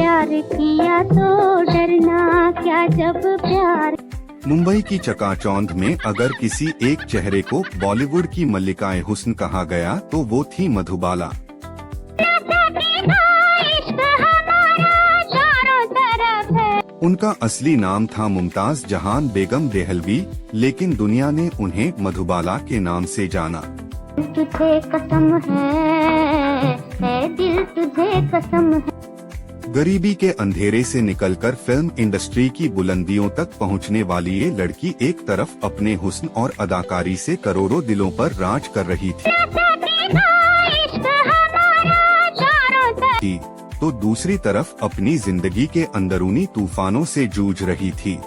प्यार किया तो डरना क्या जब प्यार। मुंबई की चकाचौंध में अगर किसी एक चेहरे को बॉलीवुड की मल्लिकाए हुस्न कहा गया तो वो थी मधुबाला। उनका असली नाम था मुमताज जहान बेगम देहलवी, लेकिन दुनिया ने उन्हें मधुबाला के नाम से जाना। तुझे कसम है दिल तुझे कसम है। गरीबी के अंधेरे से निकलकर फिल्म इंडस्ट्री की बुलंदियों तक पहुंचने वाली ये लड़की एक तरफ अपने हुस्न और अदाकारी से करोड़ों दिलों पर राज कर रही थी तो दूसरी तरफ अपनी जिंदगी के अंदरूनी तूफानों से जूझ रही थी।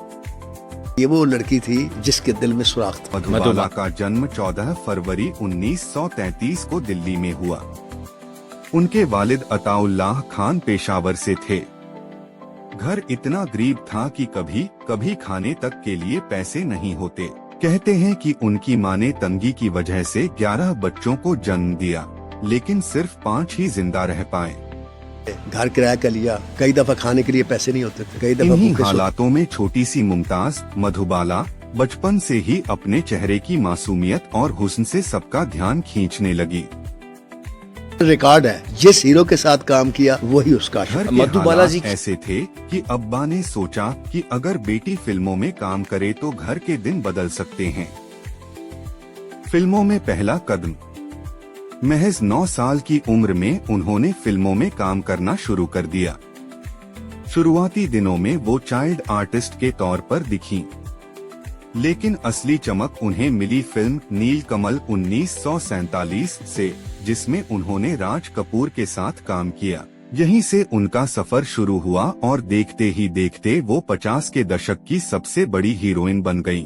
ये वो लड़की थी जिसके दिल में सुराख था। मधुबाला का जन्म 14 फरवरी 1933 को दिल्ली में हुआ। उनके वालिद अताउल्लाह खान पेशावर से थे। घर इतना गरीब था कि कभी कभी खाने तक के लिए पैसे नहीं होते। कहते हैं कि उनकी मां ने तंगी की वजह से 11 बच्चों को जन्म दिया, लेकिन सिर्फ 5 ही जिंदा रह पाए। घर किराया कर लिया, कई दफा खाने के लिए पैसे नहीं होते थे, कई दफा इन्हीं हालातों में छोटी सी मुमताज मधुबाला बचपन से ही अपने चेहरे की मासूमियत और हुस्न से सबका ध्यान खींचने लगी। रिकॉर्ड है, जिस हीरो के साथ काम किया वही उसका। मधुबाला जी ऐसे थे कि अब्बा ने सोचा कि अगर बेटी फिल्मों में काम करे तो घर के दिन बदल सकते हैं। फिल्मों में पहला कदम। महज 9 साल की उम्र में उन्होंने फिल्मों में काम करना शुरू कर दिया। शुरुआती दिनों में वो चाइल्ड आर्टिस्ट के तौर पर दिखीं, लेकिन असली चमक उन्हें मिली फिल्म नीलकमल 1947 से, जिसमें उन्होंने राज कपूर के साथ काम किया। यहीं से उनका सफर शुरू हुआ और देखते ही देखते वो 50 के दशक की सबसे बड़ी हीरोइन बन गईं।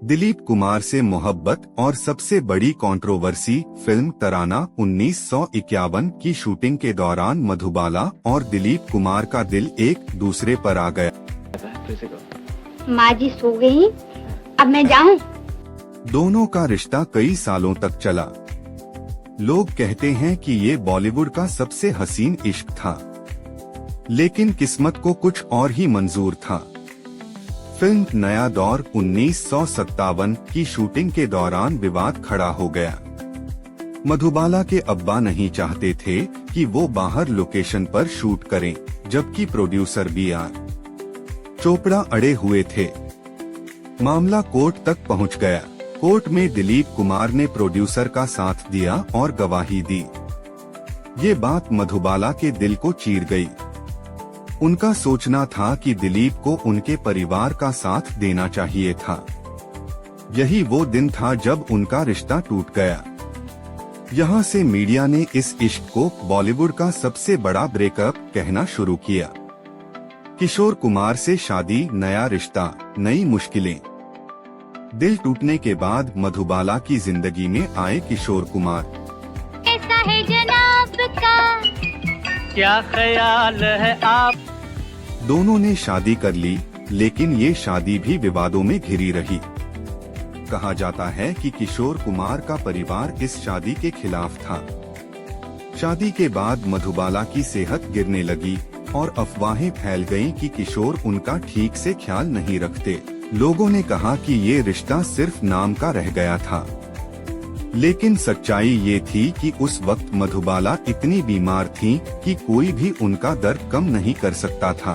दिलीप कुमार से मोहब्बत और सबसे बड़ी कंट्रोवर्सी फिल्म तराना 1951 की शूटिंग के दौरान मधुबाला और दिलीप कुमार का दिल एक दूसरे पर आ गया। माँ जी सो गई, अब मैं जाऊँ? दोनों का रिश्ता कई सालों तक चला। लोग कहते हैं कि ये बॉलीवुड का सबसे हसीन इश्क था, लेकिन किस्मत को कुछ और ही मंजूर था। फिल्म नया दौर 1957 की शूटिंग के दौरान विवाद खड़ा हो गया। मधुबाला के अब्बा नहीं चाहते थे कि वो बाहर लोकेशन पर शूट करें, जबकि प्रोड्यूसर B.R. चोपड़ा अड़े हुए थे। मामला कोर्ट तक पहुंच गया। कोर्ट में दिलीप कुमार ने प्रोड्यूसर का साथ दिया और गवाही दी। ये बात मधुबाला के दिल को चीर गई। उनका सोचना था कि दिलीप को उनके परिवार का साथ देना चाहिए था। यही वो दिन था जब उनका रिश्ता टूट गया। यहाँ से मीडिया ने इस इश्क को बॉलीवुड का सबसे बड़ा ब्रेकअप कहना शुरू किया। किशोर कुमार से शादी, नया रिश्ता, नई मुश्किलें। दिल टूटने के बाद मधुबाला की जिंदगी में आए किशोर कुमार। ऐसा है जनाब का क्या ख्याल है आप। दोनों ने शादी कर ली, लेकिन ये शादी भी विवादों में घिरी रही। कहा जाता है कि किशोर कुमार का परिवार इस शादी के खिलाफ था। शादी के बाद मधुबाला की सेहत गिरने लगी और अफवाहें फैल गईं कि किशोर उनका ठीक से ख्याल नहीं रखते। लोगों ने कहा कि ये रिश्ता सिर्फ नाम का रह गया था, लेकिन सच्चाई ये थी कि उस वक्त मधुबाला इतनी बीमार थीं कि कोई भी उनका दर्द कम नहीं कर सकता था।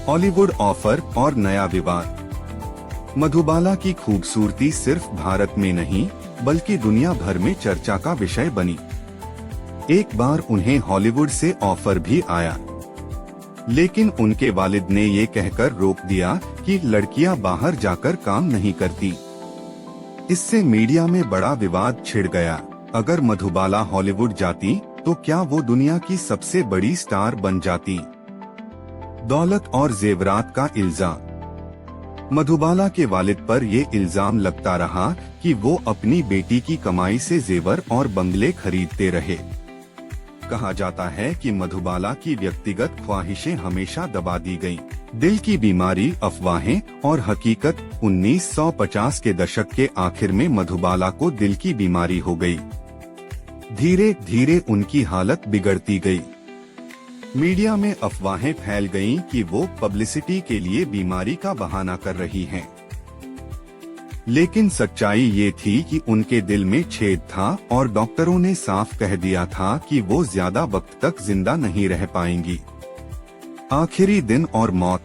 हॉलीवुड ऑफर और नया विवाद। मधुबाला की खूबसूरती सिर्फ भारत में नहीं बल्कि दुनिया भर में चर्चा का विषय बनी। एक बार उन्हें हॉलीवुड से ऑफर भी आया, लेकिन उनके वालिद ने ये कहकर रोक दिया कि लड़कियां बाहर जाकर काम नहीं करती। इससे मीडिया में बड़ा विवाद छिड़ गया। अगर मधुबाला हॉलीवुड जाती तो क्या वो दुनिया की सबसे बड़ी स्टार बन जाती? दौलत और जेवरात का इल्जाम। मधुबाला के वालिद पर ये इल्जाम लगता रहा कि वो अपनी बेटी की कमाई से जेवर और बंगले खरीदते रहे। कहा जाता है कि मधुबाला की व्यक्तिगत ख्वाहिशें हमेशा दबा दी गईं। दिल की बीमारी, अफवाहें और हकीकत। 1950 के दशक के आखिर में मधुबाला को दिल की बीमारी हो गई। धीरे धीरे उनकी हालत बिगड़ती गई। मीडिया में अफवाहें फैल गईं कि वो पब्लिसिटी के लिए बीमारी का बहाना कर रही हैं। लेकिन सच्चाई ये थी कि उनके दिल में छेद था और डॉक्टरों ने साफ कह दिया था कि वो ज्यादा वक्त तक जिंदा नहीं रह पाएंगी। आखिरी दिन और मौत।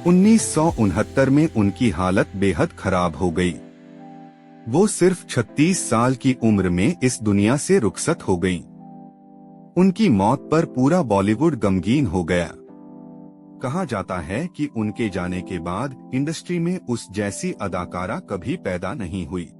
1969 में उनकी हालत बेहद खराब हो गई। वो सिर्फ 36 साल की उम्र में इस दुनिया से रुखसत हो गईं। उनकी मौत पर पूरा बॉलीवुड गमगीन हो गया। कहा जाता है कि उनके जाने के बाद इंडस्ट्री में उस जैसी अदाकारा कभी पैदा नहीं हुई।